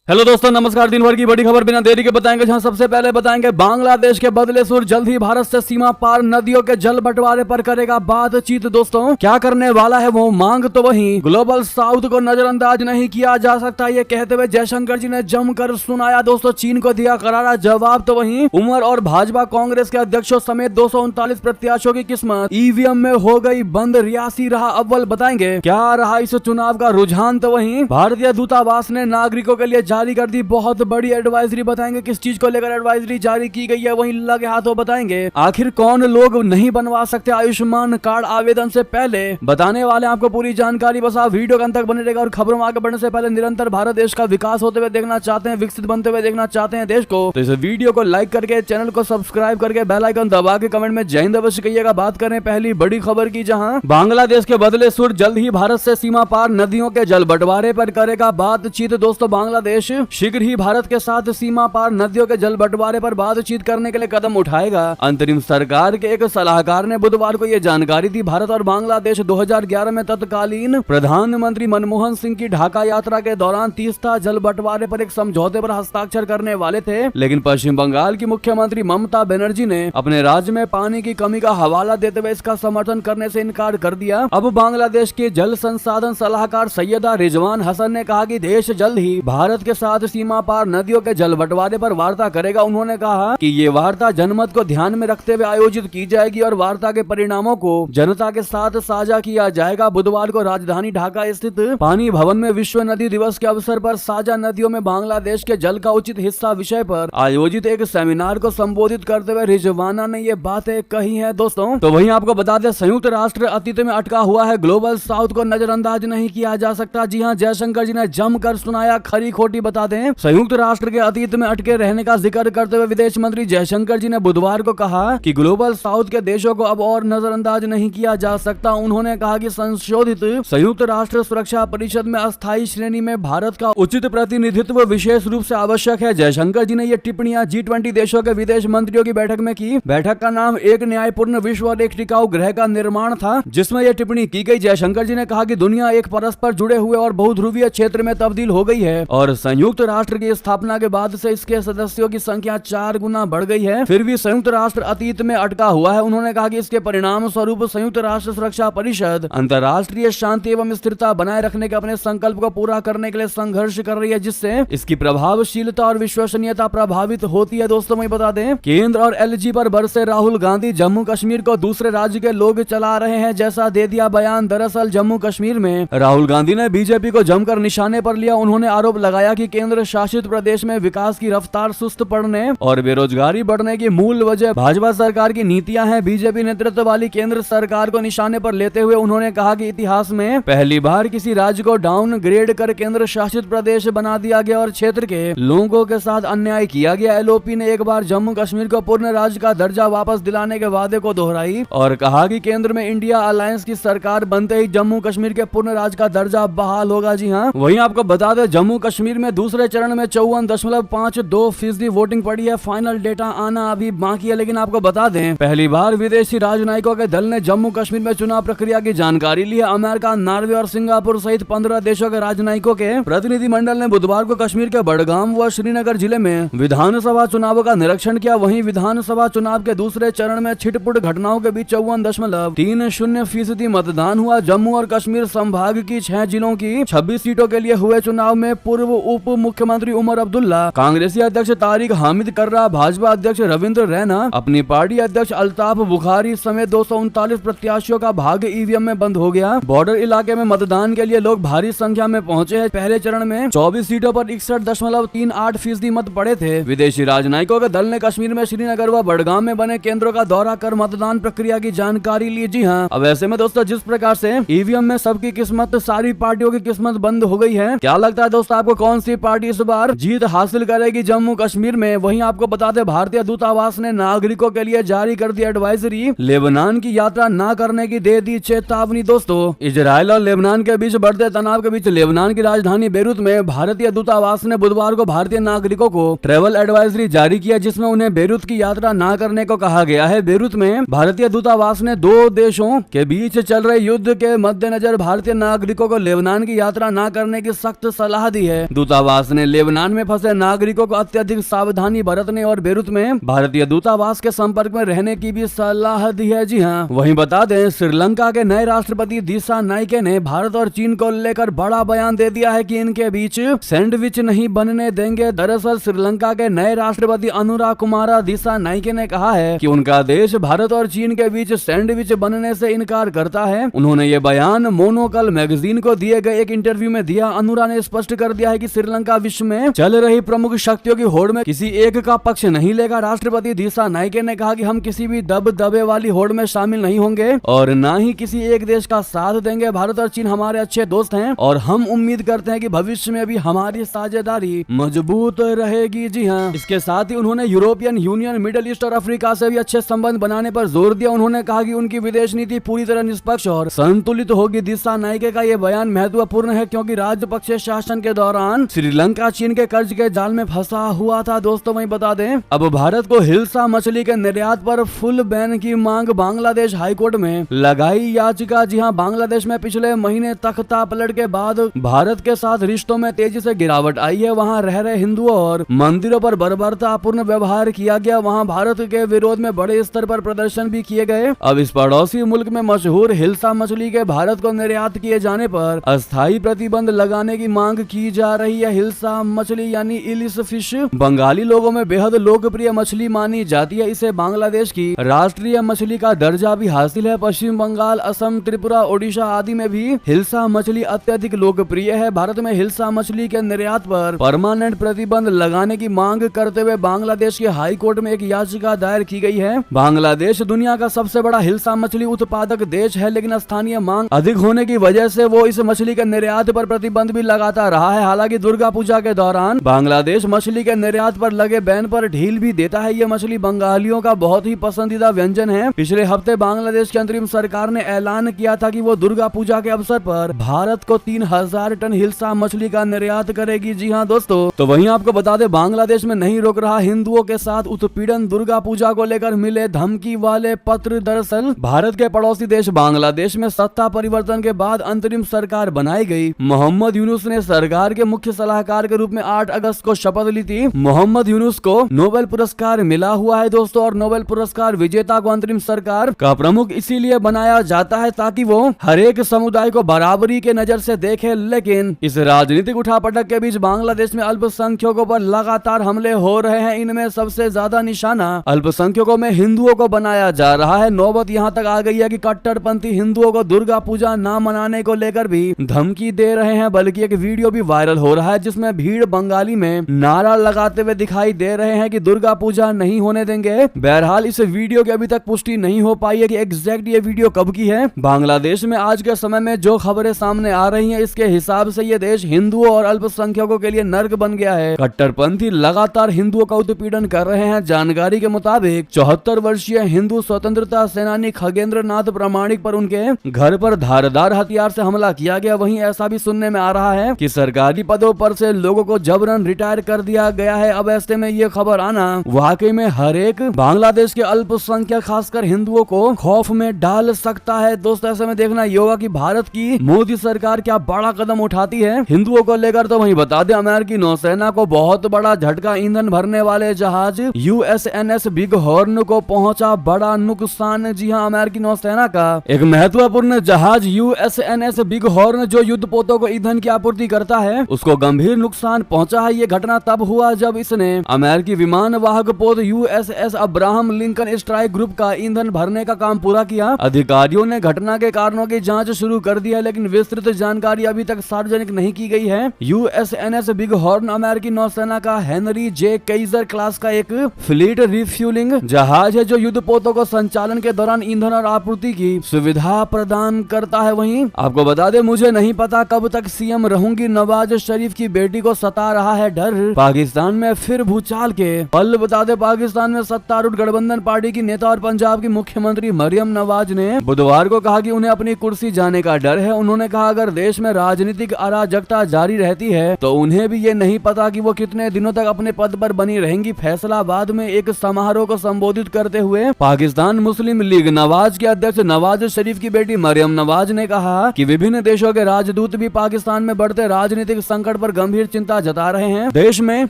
Hello दोस्तों, नमस्कार। दिन भर की बड़ी खबर बिना देरी के बताएंगे, जहां सबसे पहले बताएंगे बांग्लादेश के बदले सुर जल्द ही भारत से सीमा पार नदियों के जल बंटवारे पर करेगा बातचीत। दोस्तों, क्या करने वाला है वो मांग, तो वहीं ग्लोबल साउथ को नजरअंदाज नहीं किया जा सकता, ये कहते हुए जयशंकर जी ने जमकर सुनाया दोस्तों चीन को दिया करारा जवाब। तो वहीं उमर और भाजपा कांग्रेस के अध्यक्षों समेत 239 प्रत्याशियों की किस्मत ईवीएम में हो गई बंद, रियासी रहा अव्वल। बताएंगे क्या रहा इस चुनाव का रुझान। तो वहीं भारतीय दूतावास ने नागरिकों के लिए जारी कर दी बहुत बड़ी एडवाइजरी। बताएंगे किस चीज को लेकर एडवाइजरी जारी की गई है, वहीं लगे हाथों बताएंगे आखिर कौन लोग नहीं बनवा सकते आयुष्मान कार्ड आवेदन से पहले, बताने वाले आपको पूरी जानकारी। बस आप वीडियो के अंत तक बने रहेगा। और खबरों में आगे बढ़ने से पहले निरंतर भारत देश का विकास होते हुए देखना चाहते हैं, विकसित बनते हुए देखना चाहते हैं देश को, तो इस वीडियो को लाइक करके, चैनल को सब्सक्राइब करके, बेल आइकन दबा के कमेंट में जय हिंद अवश्य कहिएगा। बात करें पहली बड़ी खबर की, जहां बांग्लादेश के बदले सुर जल्द ही भारत से सीमा पार नदियों के जल बंटवारे पर करेगा बातचीत। दोस्तों, बांग्लादेश शीघ्र ही भारत के साथ सीमा पार नदियों के जल बंटवारे पर बातचीत करने के लिए कदम उठाएगा। अंतरिम सरकार के एक सलाहकार ने बुधवार को यह जानकारी दी। भारत और बांग्लादेश 2011 में तत्कालीन प्रधानमंत्री मनमोहन सिंह की ढाका यात्रा के दौरान तीस्ता जल बंटवारे पर एक समझौते पर हस्ताक्षर करने वाले थे, लेकिन पश्चिम बंगाल की मुख्यमंत्री ममता बनर्जी ने अपने राज्य में पानी की कमी का हवाला देते हुए इसका समर्थन करने से इनकार कर दिया। अब बांग्लादेश के जल संसाधन सलाहकार सैयदा रिजवान हसन ने कहा कि देश जल्द ही भारत के साथ सीमा पार नदियों के जल बंटवारे पर वार्ता करेगा। उन्होंने कहा कि ये वार्ता जनमत को ध्यान में रखते हुए आयोजित की जाएगी और वार्ता के परिणामों को जनता के साथ साझा किया जाएगा। बुधवार को राजधानी ढाका स्थित पानी भवन में विश्व नदी दिवस के अवसर पर साझा नदियों में बांग्लादेश के जल का उचित हिस्सा विषय पर आयोजित एक सेमिनार को संबोधित करते हुए रिजवाना ने ये बातें कही है। दोस्तों, तो वहीं आपको बता दें, संयुक्त राष्ट्र अतीत में अटका हुआ है, ग्लोबल साउथ को नजरअंदाज नहीं किया जा सकता। जी हाँ, जयशंकर जी ने जमकर सुनाया, खरी खोटी बता दें। संयुक्त राष्ट्र के अतीत में अटके रहने का जिक्र करते हुए विदेश मंत्री जयशंकर जी ने बुधवार को कहा कि ग्लोबल साउथ के देशों को अब और नजरअंदाज नहीं किया जा सकता। उन्होंने कहा कि संशोधित संयुक्त राष्ट्र सुरक्षा परिषद में अस्थायी श्रेणी में भारत का उचित प्रतिनिधित्व विशेष रूप से आवश्यक है। जयशंकर जी ने ये टिप्पणियां G20 देशों के विदेश मंत्रियों की बैठक में की। बैठक का नाम एक न्यायपूर्ण विश्व और एक टिकाऊ ग्रह का निर्माण था, जिसमें यह टिप्पणी की गई। जयशंकर जी ने कहा कि दुनिया एक परस्पर जुड़े हुए और बहुध्रुवीय क्षेत्र में तब्दील हो गई है और संयुक्त राष्ट्र की स्थापना के बाद से इसके सदस्यों की संख्या 4 गुना बढ़ गई है, फिर भी संयुक्त राष्ट्र अतीत में अटका हुआ है। उन्होंने कहा कि इसके परिणाम स्वरूप संयुक्त राष्ट्र सुरक्षा परिषद अंतर्राष्ट्रीय शांति एवं स्थिरता बनाए रखने के अपने संकल्प को पूरा करने के लिए संघर्ष कर रही है, जिससे इसकी प्रभावशीलता और विश्वसनीयता प्रभावित होती है। दोस्तों, मैं बता दें, केंद्र और LG पर बरसे राहुल गांधी, जम्मू कश्मीर को दूसरे राज्य के लोग चला रहे हैं जैसा दे दिया बयान। दरअसल जम्मू कश्मीर में राहुल गांधी ने बीजेपी को जमकर निशाने पर लिया। उन्होंने आरोप लगाया कि केंद्र शासित प्रदेश में विकास की रफ्तार सुस्त पड़ने और बेरोजगारी बढ़ने की मूल वजह भाजपा सरकार की नीतियां हैं। बीजेपी नेतृत्व वाली केंद्र सरकार को निशाने पर लेते हुए उन्होंने कहा कि इतिहास में पहली बार किसी राज्य को डाउन ग्रेड कर केंद्र शासित प्रदेश बना दिया गया और क्षेत्र के लोगों के साथ अन्याय किया गया। LOP ने एक बार जम्मू कश्मीर को पूर्ण राज्य का दर्जा वापस दिलाने के वादे को दोहराई और कहा कि केंद्र में इंडिया अलायंस की सरकार बनते ही जम्मू कश्मीर के पूर्ण राज्य का दर्जा बहाल होगा। जी हाँ, वहीं आपको बता दें, जम्मू कश्मीर में दूसरे चरण में 54.52% वोटिंग पड़ी है। फाइनल डेटा आना अभी बाकी है, लेकिन आपको बता दें, पहली बार विदेशी राजनयिकों के दल ने जम्मू कश्मीर में चुनाव प्रक्रिया की जानकारी ली है। अमेरिका, नॉर्वे और सिंगापुर सहित 15 देशों के राजनयिकों के प्रतिनिधि मंडल ने बुधवार को कश्मीर के बड़गाम व श्रीनगर जिले में विधानसभा चुनावों का निरीक्षण किया। वहीं विधानसभा चुनाव के दूसरे चरण में छिटपुट घटनाओं के बीच 54.30% मतदान हुआ। जम्मू और कश्मीर संभाग की 6 जिलों की 26 सीटों के लिए हुए चुनाव में पूर्व उप मुख्यमंत्री उमर अब्दुल्ला, कांग्रेसी अध्यक्ष तारिक हामिद कर्रा, भाजपा अध्यक्ष रविंद्र रैना, अपनी पार्टी अध्यक्ष अल्ताफ बुखारी समेत 239 प्रत्याशियों का भाग्य ईवीएम में बंद हो गया। बॉर्डर इलाके में मतदान के लिए लोग भारी संख्या में पहुंचे हैं। पहले चरण में 24 सीटों पर 61.38% मत पड़े थे। विदेशी राजनयिकों के दल ने कश्मीर में श्रीनगर व बड़गाम में बने केंद्रों का दौरा कर मतदान प्रक्रिया की जानकारी ली। जी हाँ, अब ऐसे में दोस्तों, जिस प्रकार से ईवीएम में सबकी किस्मत, सारी पार्टियों की किस्मत बंद हो गई है, क्या लगता है दोस्तों आपको कौन सी पार्टी इस बार जीत हासिल करेगी जम्मू कश्मीर में? वहीं आपको बता दें, भारतीय दूतावास ने नागरिकों के लिए जारी कर दी एडवाइजरी, लेबनान की यात्रा न करने की दे दी चेतावनी। दोस्तों, इजराइल और लेबनान के बीच बढ़ते तनाव के बीच लेबनान की राजधानी बेरूत में भारतीय दूतावास ने बुधवार को भारतीय नागरिकों को ट्रैवल एडवाइजरी जारी किया, जिसमें उन्हें बेरूत की यात्रा न करने को कहा गया है। बेरूत में भारतीय दूतावास ने 2 देशों के बीच चल रहे युद्ध के मद्देनजर भारतीय नागरिकों को लेबनान की यात्रा न करने की सख्त सलाह दी है। दूतावास दूतावास ने लेबनान में फंसे नागरिकों को अत्यधिक सावधानी बरतने और बेरूत में भारतीय दूतावास के संपर्क में रहने की भी सलाह दी है। जी हाँ, वहीं बता दें श्रीलंका के नए राष्ट्रपति दिसा नाइके ने भारत और चीन को लेकर बड़ा बयान दे दिया है कि इनके बीच सैंडविच नहीं बनने देंगे। दरअसल श्रीलंका के नए राष्ट्रपति अनुरा कुमारा दिसा नाइके ने कहा है कि उनका देश भारत और चीन के बीच सैंडविच बनने से इनकार करता है। उन्होंने ये बयान मोनोकल मैगजीन को दिए गए एक इंटरव्यू में दिया। अनुरा ने स्पष्ट कर दिया है कि श्रीलंका विश्व में चल रही प्रमुख शक्तियों की होड़ में किसी एक का पक्ष नहीं लेगा। राष्ट्रपति दिसा नाइके ने कहा कि हम किसी भी दबदबे वाली होड़ में शामिल नहीं होंगे और न ही किसी एक देश का साथ देंगे। भारत और चीन हमारे अच्छे दोस्त हैं और हम उम्मीद करते हैं कि भविष्य में भी हमारी साझेदारी मजबूत रहेगी। जी हाँ, इसके साथ ही उन्होंने यूरोपियन यूनियन, मिडिल ईस्ट और अफ्रीका से भी अच्छे संबंध बनाने पर जोर दिया। उन्होंने कहा कि उनकी विदेश नीति पूरी तरह निष्पक्ष और संतुलित होगी। दिसा नाइके का ये बयान महत्वपूर्ण है क्योंकि राजपक्षे शासन के दौरान श्रीलंका चीन के कर्ज के जाल में फंसा हुआ था। दोस्तों वहीं बता दें अब भारत को हिल्सा मछली के निर्यात पर फुल बैन की मांग बांग्लादेश हाईकोर्ट में लगाई याचिका। जी हाँ, बांग्लादेश में पिछले महीने तख्ता पलट के बाद भारत के साथ रिश्तों में तेजी से गिरावट आई है। वहाँ रह रहे हिंदुओं और मंदिरों पर बर्बरतापूर्ण व्यवहार किया गया। वहाँ भारत के विरोध में बड़े स्तर पर प्रदर्शन भी किए गए। अब इस पड़ोसी मुल्क में मशहूर हिल्सा मछली के भारत को निर्यात किए जाने पर अस्थायी प्रतिबंध लगाने की मांग की जा रही है। हिल्सा मछली यानी इलिस फिश बंगाली लोगों में बेहद लोकप्रिय मछली मानी जाती है। इसे बांग्लादेश की राष्ट्रीय मछली का दर्जा भी हासिल है। पश्चिम बंगाल, असम, त्रिपुरा, ओडिशा आदि में भी हिल्सा मछली अत्यधिक लोकप्रिय है। भारत में हिल्सा मछली के निर्यात पर परमानेंट प्रतिबंध लगाने की मांग करते हुए बांग्लादेश के हाई कोर्ट में एक याचिका दायर की गई है। बांग्लादेश दुनिया का सबसे बड़ा हिल्सा मछली उत्पादक देश है, लेकिन स्थानीय मांग अधिक होने की वजह से वो इस मछली के निर्यात पर प्रतिबंध भी लगाता रहा है। हालांकि दुर्गा पूजा के दौरान बांग्लादेश मछली के निर्यात पर लगे बैन पर ढील भी देता है। ये मछली बंगालियों का बहुत ही पसंदीदा व्यंजन है। पिछले हफ्ते बांग्लादेश की अंतरिम सरकार ने ऐलान किया था कि वो दुर्गा पूजा के अवसर पर भारत को 3000 टन हिल्सा मछली का निर्यात करेगी। जी हाँ दोस्तों, तो वहीं आपको बता दें बांग्लादेश में नहीं रोक रहा हिंदुओं के साथ उत्पीड़न। दुर्गा पूजा को लेकर मिले धमकी वाले पत्र। दरअसल भारत के पड़ोसी देश बांग्लादेश में सत्ता परिवर्तन के बाद अंतरिम सरकार बनाई गई। मोहम्मद यूनुस ने सरकार के मुख्य सलाहकार के रूप में 8 अगस्त को शपथ ली थी। मोहम्मद यूनुस को नोबेल पुरस्कार मिला हुआ है दोस्तों, और नोबेल पुरस्कार विजेता को अंतरिम सरकार का प्रमुख इसीलिए बनाया जाता है ताकि वो हर एक समुदाय को बराबरी के नजर से देखे। लेकिन इस राजनीतिक उठापटक के बीच बांग्लादेश में अल्पसंख्यकों पर लगातार हमले हो रहे हैं। इनमें सबसे ज्यादा निशाना अल्पसंख्यकों में हिंदुओं को बनाया जा रहा है। नौबत यहाँ तक आ गई है कि कट्टरपंथी हिंदुओं को दुर्गा पूजा न मनाने को लेकर भी धमकी दे रहे हैं। बल्कि एक वीडियो भी वायरल हो रहा है जिसमें भीड़ बंगाली में नारा लगाते हुए दिखाई दे रहे हैं कि दुर्गा पूजा नहीं होने देंगे। बहरहाल इस वीडियो की अभी तक पुष्टि नहीं हो पाई है कि एग्जैक्ट ये वीडियो कब की है। बांग्लादेश में आज के समय में जो खबरें सामने आ रही हैं इसके हिसाब से ये देश हिंदुओं और अल्पसंख्यकों के लिए नर्क बन गया है। कट्टरपंथी लगातार हिंदुओं का उत्पीड़न कर रहे हैं। जानकारी के मुताबिक 74 वर्षीय हिंदू स्वतंत्रता सेनानी खगेंद्र नाथ प्रामाणिक पर उनके घर पर धारदार हथियार से हमला किया गया। वहीं ऐसा भी सुनने में आ रहा है कि सरकारी पदों पर से लोगों को जबरन रिटायर कर दिया गया है। अब ऐसे में ये खबर आना वाकई में हर एक बांग्लादेश के अल्पसंख्यक खासकर हिंदुओं को खौफ में डाल सकता है। दोस्तों ऐसे में देखना ये होगा कि भारत की मोदी सरकार क्या बड़ा कदम उठाती है हिंदुओं को लेकर। तो वहीं बता दें अमेरिकी नौसेना को बहुत बड़ा झटका। ईंधन भरने वाले जहाज USNS बिग हॉर्न को पहुंचा बड़ा नुकसान। जी हां, अमेरिकी नौसेना का एक महत्वपूर्ण जहाज USNS बिग हॉर्न जो युद्धपोतों को ईंधन की आपूर्ति करता है उसको गंभीर नुकसान पहुंचा है। ये घटना तब हुआ जब इसने अमेरिकी विमान वाहक पोत USS Abraham Lincoln strike group का ईंधन भरने का काम पूरा किया। अधिकारियों ने घटना के कारणों की जांच शुरू कर दी है, लेकिन विस्तृत जानकारी अभी तक सार्वजनिक नहीं की गई है। USNS बिग हॉर्न अमेरिकी नौसेना का हेनरी जे केइजर क्लास का एक फ्लीट रिफ्यूलिंग जहाज है जो युद्धपोतों को संचालन के दौरान ईंधन और आपूर्ति की सुविधा प्रदान करता है। वहीं आपको बता दे मुझे नहीं पता कब तक CM रहूंगी, नवाज शरीफ की बेटी को सता रहा है डर। पाकिस्तान में फिर भूचाल के पल। बता दे पाकिस्तान में सत्तारूढ़ गठबंधन पार्टी की नेता और पंजाब की मुख्यमंत्री मरियम नवाज ने बुधवार को कहा कि उन्हें अपनी कुर्सी जाने का डर है। उन्होंने कहा अगर देश में राजनीतिक अराजकता जारी रहती है तो उन्हें भी ये नहीं पता कि वो कितने दिनों तक अपने पद पर बनी रहेंगी। फैसलाबाद में एक समारोह को संबोधित करते हुए पाकिस्तान मुस्लिम लीग नवाज के अध्यक्ष नवाज शरीफ की बेटी मरियम नवाज ने कहा कि विभिन्न देशों के राजदूत भी पाकिस्तान में बढ़ते राजनीतिक संकट पर पर गंभीर चिंता जता रहे हैं। देश में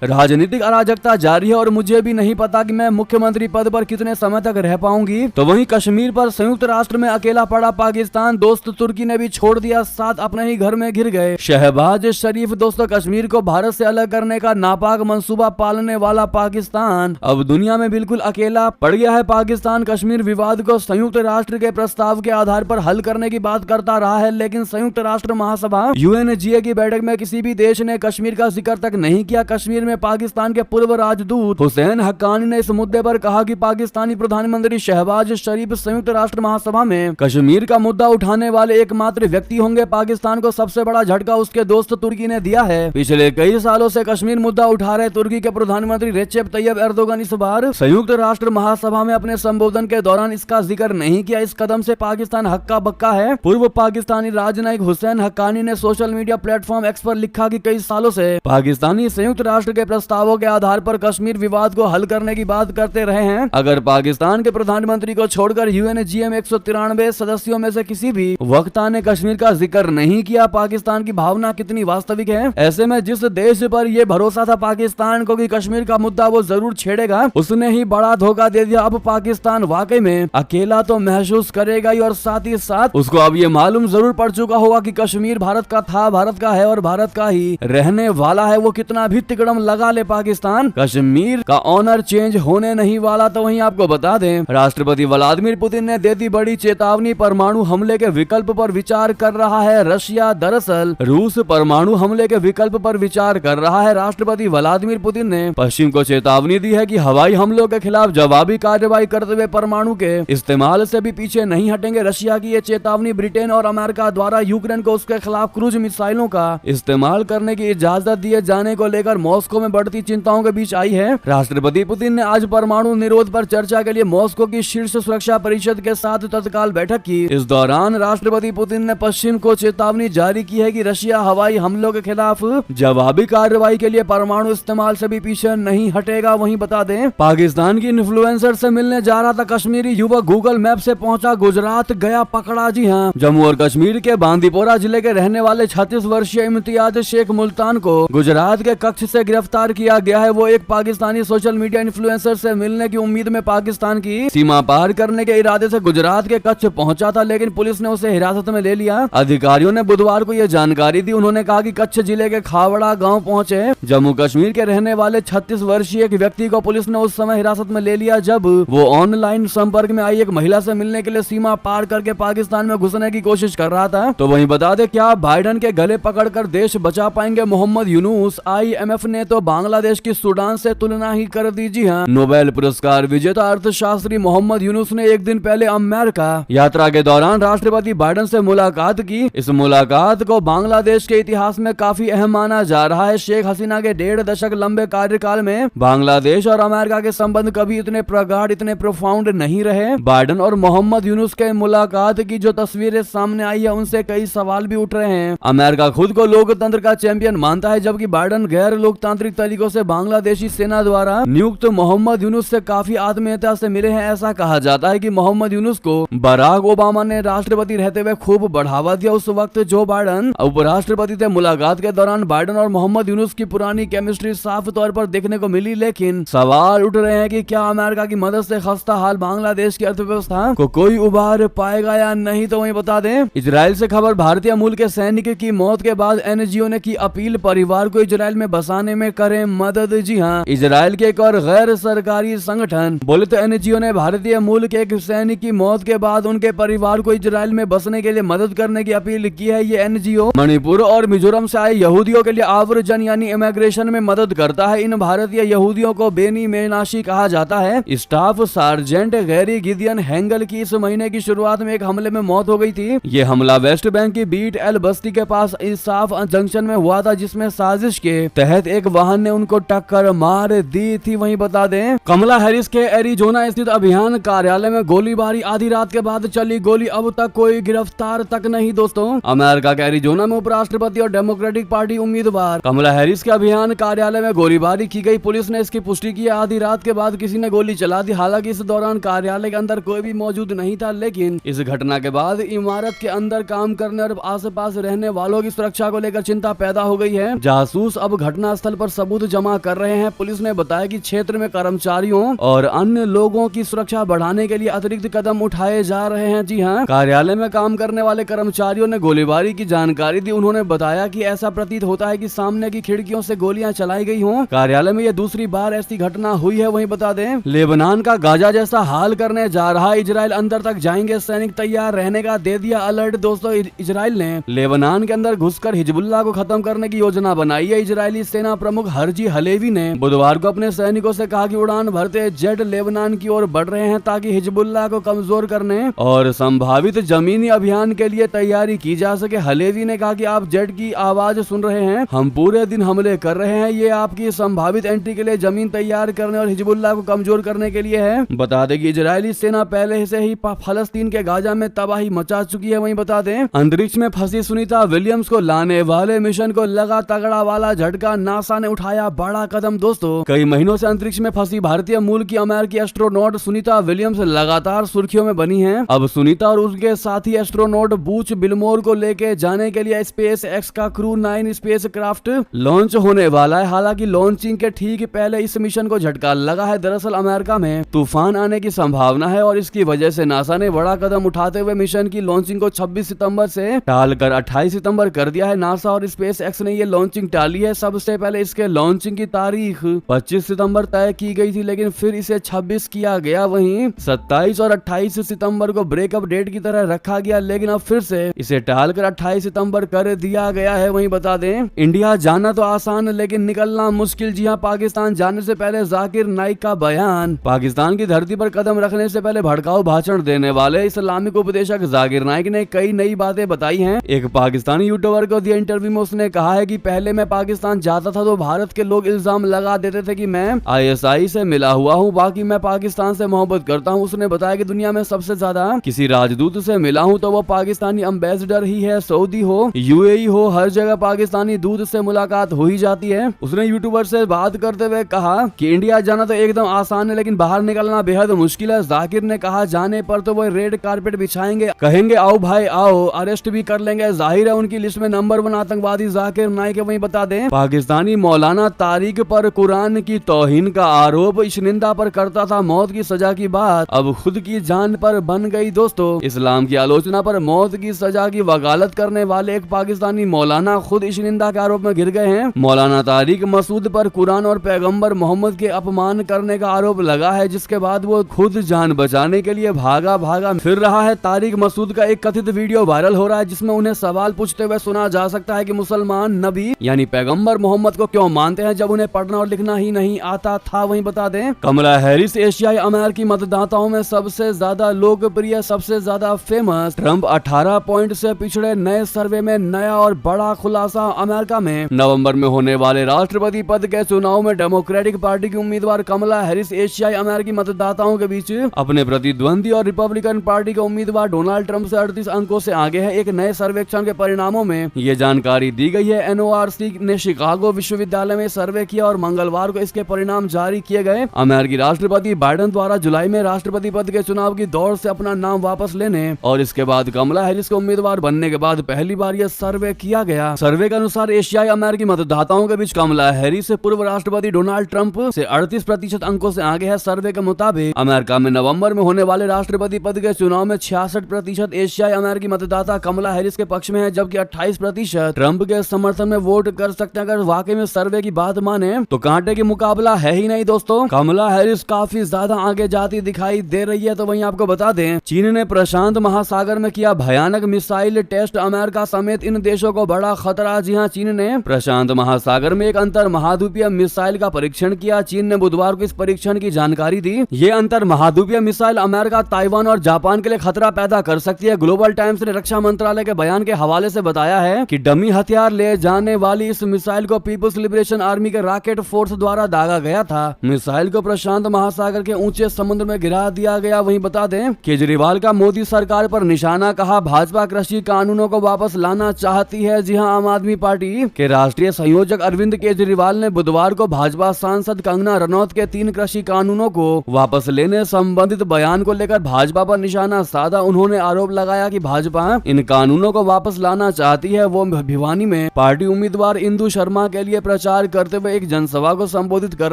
राजनीतिक अराजकता जारी है और मुझे भी नहीं पता कि मैं मुख्यमंत्री पद पर कितने समय तक रह पाऊंगी। तो वहीं कश्मीर पर संयुक्त राष्ट्र में अकेला पड़ा पाकिस्तान, दोस्त तुर्की ने भी छोड़ दिया साथ, अपने ही घर में घिर गए। शहबाज शरीफ दोस्तों, कश्मीर को भारत से अलग करने का नापाक मंसूबा पालने वाला पाकिस्तान अब दुनिया में बिल्कुल अकेला पड़ गया है। पाकिस्तान कश्मीर विवाद को संयुक्त राष्ट्र के प्रस्ताव के आधार पर हल करने की बात करता रहा है, लेकिन संयुक्त राष्ट्र महासभा UNGA की बैठक में किसी भी देश ने कश्मीर का जिक्र तक नहीं किया। कश्मीर में पाकिस्तान के पूर्व राजदूत हुसैन हक्कानी ने इस मुद्दे पर कहा कि पाकिस्तानी प्रधानमंत्री शहबाज शरीफ संयुक्त राष्ट्र महासभा में कश्मीर का मुद्दा उठाने वाले एकमात्र व्यक्ति होंगे। पाकिस्तान को सबसे बड़ा झटका उसके दोस्त तुर्की ने दिया है। पिछले कई सालों से कश्मीर मुद्दा उठा रहे तुर्की के प्रधानमंत्री रेसेप तैयब एर्दोगन इस बार संयुक्त राष्ट्र महासभा में अपने संबोधन के दौरान इसका जिक्र नहीं किया। इस कदम से पाकिस्तान हक्का बक्का है। पूर्व पाकिस्तानी राजनयिक हुसैन हक्कानी ने सोशल मीडिया प्लेटफॉर्म एक्स पर लिखा कि कई सालों से पाकिस्तानी संयुक्त राष्ट्र के प्रस्तावों के आधार पर कश्मीर विवाद को हल करने की बात करते रहे हैं। अगर पाकिस्तान के प्रधानमंत्री को छोड़कर UNGA में 193 सदस्यों में से किसी भी वक्ता ने कश्मीर का जिक्र नहीं किया, पाकिस्तान की भावना कितनी वास्तविक है। ऐसे में जिस देश पर यह भरोसा था पाकिस्तान को कि कश्मीर का मुद्दा वो जरूर छेड़ेगा, उसने ही बड़ा धोखा दे दिया। अब पाकिस्तान वाकई में अकेला तो महसूस करेगा ही और साथ ही साथ उसको अब ये मालूम जरूर पड़ चुका होगा कि कश्मीर भारत का था, भारत का है और भारत का ही रहने वाला है। वो कितना भी तिकड़म लगा ले पाकिस्तान, कश्मीर का ऑनर चेंज होने नहीं वाला। तो वहीं आपको बता दें, राष्ट्रपति व्लादिमीर पुतिन ने दे दी बड़ी चेतावनी, परमाणु हमले के विकल्प पर विचार कर रहा है रशिया। दरअसल रूस परमाणु हमले के विकल्प पर विचार कर रहा है। राष्ट्रपति व्लादिमीर पुतिन ने पश्चिम को चेतावनी दी है कि हवाई हमलों के खिलाफ जवाबी कार्रवाई करते हुए परमाणु के इस्तेमाल से भी पीछे नहीं हटेंगे। रशिया की ये चेतावनी ब्रिटेन और अमेरिका द्वारा यूक्रेन को उसके खिलाफ क्रूज मिसाइलों का इस्तेमाल करने की इजाजत दिए जाने को लेकर मॉस्को में बढ़ती चिंताओं के बीच आई है। राष्ट्रपति पुतिन ने आज परमाणु निरोध पर चर्चा के लिए मॉस्को की शीर्ष सुरक्षा परिषद के साथ तत्काल बैठक की। इस दौरान राष्ट्रपति पुतिन ने पश्चिम को चेतावनी जारी की है कि रशिया हवाई हमलों के खिलाफ जवाबी कार्रवाई के लिए परमाणु इस्तेमाल से भी पीछे नहीं हटेगा। वहीं बता दें, पाकिस्तान की इन्फ्लुएंसर से मिलने जा रहा था कश्मीरी युवक, गूगल मैप से पहुंचा गुजरात, गया पकड़ा। जी हाँ, जम्मू और कश्मीर के बांदीपोरा जिले के रहने वाले 36 वर्षीय इम्तियाज शेख मुल्तान को गुजरात के कक्ष से गिरफ्तार किया गया है। वो एक पाकिस्तानी सोशल मीडिया इन्फ्लुएंसर से मिलने की उम्मीद में पाकिस्तान की सीमा पार करने के इरादे से गुजरात के कच्छ पहुंचा था, लेकिन पुलिस ने उसे हिरासत में ले लिया। अधिकारियों ने बुधवार को यह जानकारी दी। उन्होंने कहा कि कच्छ जिले के खावड़ा गांव पहुंचे जम्मू कश्मीर के रहने वाले 36 वर्षीय एक व्यक्ति को पुलिस ने उस समय हिरासत में ले लिया जब वो ऑनलाइन संपर्क में आई एक महिला से मिलने के लिए सीमा पार करके पाकिस्तान में घुसने की कोशिश कर रहा था। तो वहीं बता दे, क्या बाइडन के गले पकड़कर देश बचा पाएंगे मोहम्मद यूनुस? IMF ने तो बांग्लादेश की सूडान से तुलना ही कर दी। जी हाँ, नोबेल पुरस्कार विजेता अर्थशास्त्री मोहम्मद यूनुस ने एक दिन पहले अमेरिका यात्रा के दौरान राष्ट्रपति बाइडन से मुलाकात की। इस मुलाकात को बांग्लादेश के इतिहास में काफी अहम माना जा रहा है। शेख हसीना के 1.5 दशक लंबे कार्यकाल में बांग्लादेश और अमेरिका के संबंध कभी इतने प्रगाढ़, इतने प्रोफाउंड नहीं रहे। बाइडन और मोहम्मद यूनुस के मुलाकात की जो तस्वीरें सामने आई है, उनसे कई सवाल भी उठ रहे हैं। अमेरिका खुद को लोकतंत्र का चैंपियन मानता है, जबकि बाइडन गैर लोकतांत्रिक तरीकों से बांग्लादेशी सेना द्वारा नियुक्त मोहम्मद यूनुस से काफी आत्मीयता से मिले हैं। ऐसा कहा जाता है कि मोहम्मद यूनुस को बराक ओबामा ने राष्ट्रपति रहते हुए खूब बढ़ावा दिया। उस वक्त जो बाइडन उपराष्ट्रपति थे। मुलाकात के दौरान बाइडन और मोहम्मद यूनुस की पुरानी केमिस्ट्री साफ तौर पर देखने को मिली, लेकिन सवाल उठ रहे हैं कि क्या अमेरिका की मदद से खस्ता हाल बांग्लादेश की अर्थव्यवस्था को कोई उबार पाएगा या नहीं। तो वहीं बता दें, इजराइल से खबर, भारतीय मूल के सैनिक की मौत के बाद NGO ने की अपील, परिवार को इजराइल में बसाने में करें मदद। जी हाँ, इजराइल के एक और गैर सरकारी संगठन बोले तो NGO ने भारतीय मूल के एक सैनिक की मौत के बाद उनके परिवार को इजराइल में बसने के लिए मदद करने की अपील की है। ये NGO मणिपुर और मिजोरम से आए यहूदियों के लिए आवर्जन यानी इमिग्रेशन में मदद करता है। इन भारतीय यहूदियों को बेनी मेनाशी कहा जाता है। स्टाफ सार्जेंट गैरी गिदियन हेंगल की इस महीने की शुरुआत में एक हमले में मौत हो गई थी। ये हमला वेस्ट बैंक की बीट एल बस्ती के पास इंसाफ जंक्शन में हुआ था, जिसमें साजिश के तहत एक वाहन ने उनको टक्कर मार दी थी। वहीं बता दें, कमला हैरिस के एरिजोना स्थित अभियान कार्यालय में गोलीबारी, आधी रात के बाद चली गोली, अब तक कोई गिरफ्तार तक नहीं। दोस्तों, अमेरिका के एरिजोना में उपराष्ट्रपति और डेमोक्रेटिक पार्टी उम्मीदवार कमला हैरिस के अभियान कार्यालय में गोलीबारी की गई। पुलिस ने इसकी पुष्टि की। आधी रात के बाद किसी ने गोली चला दी। हालांकि इस दौरान कार्यालय के अंदर कोई भी मौजूद नहीं था, लेकिन इस घटना के बाद इमारत के अंदर काम करने और आस पास रहने वालों की सुरक्षा को लेकर चिंता पैदा पैदा हो गई है। जासूस अब घटनास्थल पर सबूत जमा कर रहे हैं। पुलिस ने बताया कि क्षेत्र में कर्मचारियों और अन्य लोगों की सुरक्षा बढ़ाने के लिए अतिरिक्त कदम उठाए जा रहे हैं। जी हाँ, कार्यालय में काम करने वाले कर्मचारियों ने गोलीबारी की जानकारी दी। उन्होंने बताया कि ऐसा प्रतीत होता है कि सामने की खिड़कियों से गोलियां चलाई गई हों। कार्यालय में यह दूसरी बार ऐसी घटना हुई है। वहीं बता दें, लेबनान का गाजा जैसा हाल करने जा रहा इजराइल अंदर तक जाएंगे, सैनिक तैयार रहने का दे दिया अलर्ट। दोस्तों, इजराइल ने लेबनान के अंदर घुसकर हिजबुल्लाह को खत्म करने की योजना बनाई है। इजरायली सेना प्रमुख हर्जी हलेवी ने बुधवार को अपने सैनिकों से कहा कि उड़ान भरते जेट लेबनान की ओर बढ़ रहे हैं ताकि हिजबुल्लाह को कमजोर करने और संभावित जमीनी अभियान के लिए तैयारी की जा सके। हलेवी ने कहा कि आप जेट की आवाज सुन रहे हैं, हम पूरे दिन हमले कर रहे हैं। ये आपकी संभावित एंट्री के लिए जमीन तैयार करने और हिजबुल्लाह को कमजोर करने के लिए है। बता दें कि इजरायली सेना पहले से ही फलस्तीन के गाजा में तबाही मचा चुकी है। वहीं बता दें, अंतरिक्ष में फंसी सुनीता विलियम्स को लाने वाले मिशन को लगा तगड़ा वाला झटका, नासा ने उठाया बड़ा कदम। दोस्तों, कई महीनों से अंतरिक्ष में फंसी भारतीय मूल की अमेरिकी एस्ट्रोनॉट सुनीता विलियम्स लगातार सुर्खियों में बनी हैं। अब सुनीता और उसके साथी एस्ट्रोनॉट बूच बिलमोर को लेके जाने के लिए स्पेस एक्स का क्रू 9 स्पेस क्राफ्ट लॉन्च होने वाला है। हालांकि लॉन्चिंग के ठीक पहले इस मिशन को झटका लगा है। दरअसल अमेरिका में तूफान आने की संभावना है और इसकी वजह से नासा ने बड़ा कदम उठाते हुए मिशन की लॉन्चिंग को 26 सितंबर से टालकर 28 सितंबर कर दिया है। नासा और स्पेस एक्स ने ये लॉन्चिंग टाली है। सबसे पहले इसके लॉन्चिंग की तारीख 25 सितंबर तय की गई थी, लेकिन फिर इसे 26 किया गया। वहीं 27 और 28 सितंबर को ब्रेकअप डेट की तरह रखा गया, लेकिन अब फिर से इसे टालकर 28 सितंबर कर दिया गया है। वहीं बता दें, इंडिया जाना तो आसान लेकिन निकलना मुश्किल। जी हाँ, पाकिस्तान जाने से पहले जाकिर नाइक का बयान। पाकिस्तान की धरती पर कदम रखने से पहले भड़काऊ भाषण देने वाले इस्लामिक उपदेशक जाकिर नाइक ने कई नई बातें बताई हैं। एक पाकिस्तानी यूट्यूबर को दिए इंटरव्यू में उसने कहा है कि पहले मैं पाकिस्तान जाता था तो भारत के लोग इल्जाम लगा देते थे कि मैं ISI से मिला हुआ हूँ, बाकी मैं पाकिस्तान से मोहब्बत करता हूँ। उसने बताया कि दुनिया में सबसे ज्यादा किसी राजदूत से मिला हूँ तो वो पाकिस्तानी अम्बेसडर ही है। सऊदी हो, UAE हो, हर जगह पाकिस्तानी दूत से मुलाकात हो ही जाती है। उसने यूट्यूबर से बात करते हुए कहा कि इंडिया जाना तो एकदम आसान है लेकिन बाहर निकलना बेहद मुश्किल है। जाकिर ने कहा, जाने पर तो वो रेड कारपेट बिछाएंगे, कहेंगे आओ भाई आओ, अरेस्ट भी कर लेंगे। जाहिर है उनकी लिस्ट में नंबर 1 आतंकवादी जाकिर नाइक है। वहीं बता दें, पाकिस्तानी मौलाना तारिक पर कुरान की तौहीन का आरोप, इस निंदा पर करता था मौत की सजा की बात, अब खुद की जान पर बन गई। दोस्तों, इस्लाम की आलोचना पर मौत की सजा की वकालत करने वाले एक पाकिस्तानी मौलाना खुद इस निंदा के आरोप में घिर गए हैं। मौलाना तारिक मसूद पर कुरान और पैगंबर मोहम्मद के अपमान करने का आरोप लगा है, जिसके बाद वो खुद जान बचाने के लिए भागा फिर रहा है। तारिक मसूद का एक कथित वीडियो वायरल हो रहा है जिसमें उन्हें सवाल पूछते हुए सुना जा सकता है कि मुसलमान नबी यानी पैगंबर मोहम्मद को क्यों मानते हैं जब उन्हें पढ़ना और लिखना ही नहीं आता था। वहीं बता दें, कमला हैरिस एशियाई अमेरिकी मतदाताओं में सबसे ज्यादा लोकप्रिय, सबसे ज्यादा फेमस। ट्रंप 18 पॉइंट से पिछड़े, नए सर्वे में नया और बड़ा खुलासा। अमेरिका में नवंबर में होने वाले राष्ट्रपति पद के चुनाव में डेमोक्रेटिक पार्टी की उम्मीदवार कमला हैरिस एशियाई अमेरिकी मतदाताओं के बीच अपने प्रतिद्वंदी और रिपब्लिकन पार्टी के उम्मीदवार डोनाल्ड ट्रंप से 38 अंकों से आगे है। एक नए सर्वेक्षण के परिणामों में ये जानकारी दी गई है। NORC ने शिकागो विश्वविद्यालय में सर्वे किया और मंगलवार को इसके परिणाम जारी किए गए। अमेरिकी राष्ट्रपति बाइडेन द्वारा जुलाई में राष्ट्रपति पद के चुनाव की दौड़ से अपना नाम वापस लेने और इसके बाद कमला हैरिस को उम्मीदवार बनने के बाद पहली बार यह सर्वे किया गया। सर्वे के अनुसार एशियाई अमेरिकी मतदाताओं के बीच कमला हैरिस पूर्व राष्ट्रपति डोनाल्ड ट्रंप से 38% अंकों से आगे है। सर्वे के मुताबिक अमेरिका में नवंबर में होने वाले राष्ट्रपति पद के चुनाव में 66% एशियाई अमेरिकी मतदाता कमला हैरिस के पक्ष में है, जबकि 28% ट्रंप के समर्थन में वोट कर सकते हैं। अगर वाकई में सर्वे की बात माने तो कांटे की मुकाबला है ही नहीं। दोस्तों, कमला हैरिस काफी ज्यादा आगे जाती दिखाई दे रही है। तो वहीं आपको बता दें, चीन ने प्रशांत महासागर में किया भयानक मिसाइल टेस्ट, अमेरिका समेत इन देशों को बड़ा खतरा। जी हां, चीन ने प्रशांत महासागर में एक अंतर महाद्वीपीय मिसाइल का परीक्षण किया। चीन ने बुधवार को इस परीक्षण की जानकारी दी। ये अंतर महाद्वीपीय मिसाइल अमेरिका, ताइवान और जापान के लिए खतरा पैदा कर सकती है। ग्लोबल टाइम्स ने रक्षा मंत्रालय के बयान के हवाले से बताया है कि डमी हथियार ले जाने वाली इस मिसाइल को पीपुल्स लिबरेशन आर्मी के रॉकेट फोर्स द्वारा दागा गया था। मिसाइल को प्रशांत महासागर के ऊंचे समुद्र में गिरा दिया गया। वहीं बता दें, केजरीवाल का मोदी सरकार पर निशाना, कहा भाजपा कृषि कानूनों को वापस लाना चाहती है। जी हां, आम आदमी पार्टी के राष्ट्रीय संयोजक अरविंद केजरीवाल ने बुधवार को भाजपा सांसद कंगना रनौत के 3 कृषि कानूनों को वापस लेने संबंधित बयान को लेकर भाजपा पर निशाना साधा। उन्होंने आरोप लगाया कि भाजपा इन कानूनों को वापस लाना चाहती है। वो भिवानी में में पार्टी उम्मीदवार इंदु शर्मा के लिए प्रचार करते हुए एक जनसभा को संबोधित कर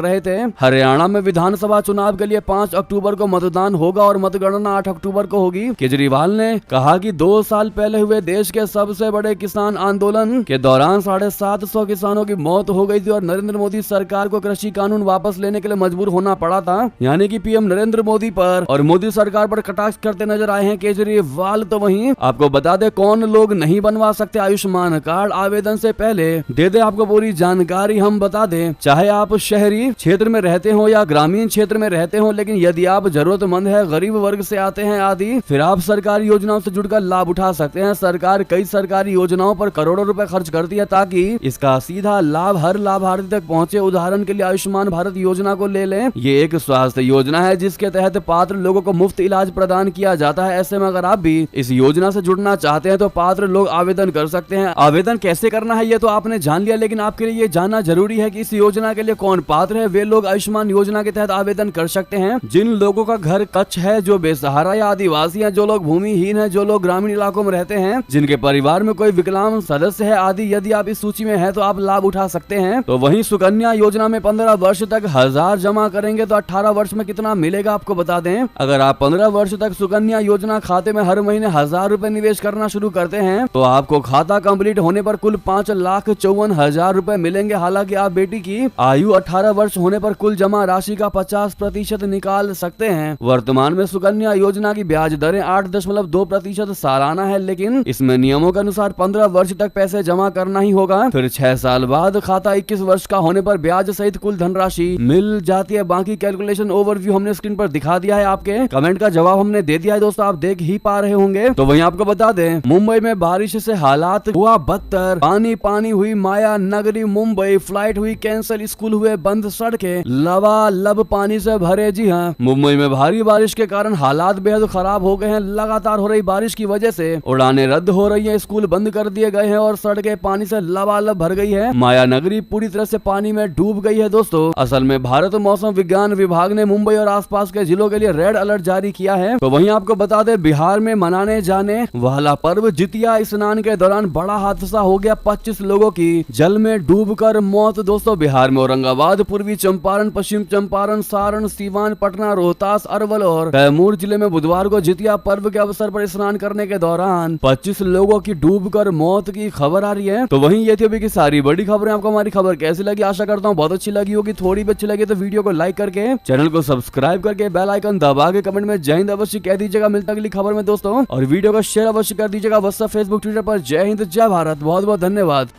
रहे थे। हरियाणा में विधानसभा चुनाव के लिए 5 अक्टूबर को मतदान होगा और मतगणना 8 अक्टूबर को होगी। केजरीवाल ने कहा कि 2 साल पहले हुए देश के सबसे बड़े किसान आंदोलन के दौरान 750 किसानों की मौत हो गई थी और नरेंद्र मोदी सरकार को कृषि कानून वापस लेने के लिए मजबूर होना पड़ा था। यानी कि पीएम नरेंद्र मोदी पर और मोदी सरकार पर कटाक्ष करते नजर आए हैं केजरीवाल। तो वहीं आपको बता दे कौन लोग नहीं बनवा सकते आयुष्मान कार्ड। आवेदन से पहले दे दे आपको पूरी जानकारी हम बता दें। चाहे आप शहरी क्षेत्र में रहते हो या ग्रामीण क्षेत्र में रहते हो, लेकिन यदि आप जरूरतमंद है, गरीब वर्ग से आते हैं आदि, फिर आप सरकारी योजनाओं से जुड़कर लाभ उठा सकते हैं। सरकार कई सरकारी योजनाओं पर करोड़ों रुपए खर्च करती है ताकि इसका सीधा लाभ हर लाभार्थी तक पहुंचे। उदाहरण के लिए आयुष्मान भारत योजना को ले लें। ये एक स्वास्थ्य योजना है जिसके तहत पात्र लोगों को मुफ्त इलाज प्रदान किया जाता है। ऐसे में अगर आप भी इस योजना से जुड़ना चाहते हैं तो पात्र लोग आवेदन कर सकते हैं। आवेदन कैसे करना है ये तो आपने जान लिया, लेकिन आपके लिए ये जानना जरूरी है कि इस योजना के लिए कौन पात्र है। वे लोग आयुष्मान योजना के तहत आवेदन कर सकते हैं जिन लोगों का घर कच्छ है, जो बेसहारा या आदिवासी है, जो लोग भूमिहीन है, जो लोग ग्रामीण इलाकों में रहते हैं, जिनके परिवार में कोई विकलांग सदस्य है आदि। यदि आप इस सूची में हैं तो आप लाभ उठा सकते हैं। तो वहीं सुकन्या योजना में 15 वर्ष तक 1000 जमा करेंगे तो 18 वर्ष में कितना मिलेगा आपको बता दें। अगर आप 15 वर्ष तक सुकन्या योजना खाते में हर महीने 1000 रुपए निवेश करना शुरू करते हैं तो आपको खाता कंप्लीट होने पर कुल 5,54,000 रुपए मिलेंगे। हालांकि आप बेटी की आयु 18 वर्ष होने पर कुल जमा राशि का 50% निकाल सकते हैं। वर्तमान में सुकन्या योजना की ब्याज दरें 8.2% सालाना है, लेकिन इसमें नियमों के अनुसार 15 वर्ष तक पैसे जमा करना ही होगा। फिर 6 साल बाद खाता 21 वर्ष का होने पर ब्याज सहित कुल धनराशि मिल जाती है। बाकी कैलकुलेशन ओवरव्यू हमने स्क्रीन पर दिखा दिया है। आपके कमेंट का जवाब हमने दे दिया है दोस्तों, आप देख ही पा रहे होंगे। तो वहीं आपको बता दें मुंबई में बारिश से हालात हुआ बदतर। पानी पानी हुई माया नगरी मुंबई, फ्लाइट हुई कैंसिल, स्कूल हुए बंद, सड़कें लबालब पानी से भरे। जी हाँ, मुंबई में भारी बारिश के कारण हालात बेहद खराब हो गए हैं। लगातार हो रही बारिश की वजह से उड़ानें रद्द हो रही है, स्कूल बंद कर दिए गए हैं और सड़कें पानी से लबालब भर गई है। माया नगरी पूरी तरह से पानी में डूब गई है दोस्तों। असल में भारत मौसम विज्ञान विभाग ने मुंबई और आसपास के जिलों के लिए रेड अलर्ट जारी किया है। तो वहीं आपको बता दें बिहार में मनाने जाने वाला पर्व जितिया स्नान के दौरान बड़ा हादसा हो गया। 25 लोगों की जल में डूबकर मौत। दोस्तों बिहार में औरंगाबाद, पूर्वी चंपारण, पश्चिम चंपारण, सारण, सीवान, पटना, रोहतास, अरवल और कैमूर जिले में बुधवार को जितिया पर्व के अवसर पर स्नान करने के दौरान 25 लोगों की डूबकर मौत की खबर आ रही है। तो वहीं ये थी अभी की सारी बड़ी खबरें। आपको हमारी खबर कैसी लगी? आशा करता हूँ बहुत अच्छी लगी होगी। थोड़ी भी अच्छी लगी तो वीडियो को लाइक करके, चैनल को सब्सक्राइब करके, बेल आइकन दबा के कमेंट में जय हिंद अवश्य कह दीजिएगा। मिलता अगली खबर में दोस्तों, और वीडियो को शेयर अवश्य कर दीजिएगा व्हाट्सएप, फेसबुक, ट्विटर पर। जय हिंद, जय भारत, बहुत बहुत धन्यवाद।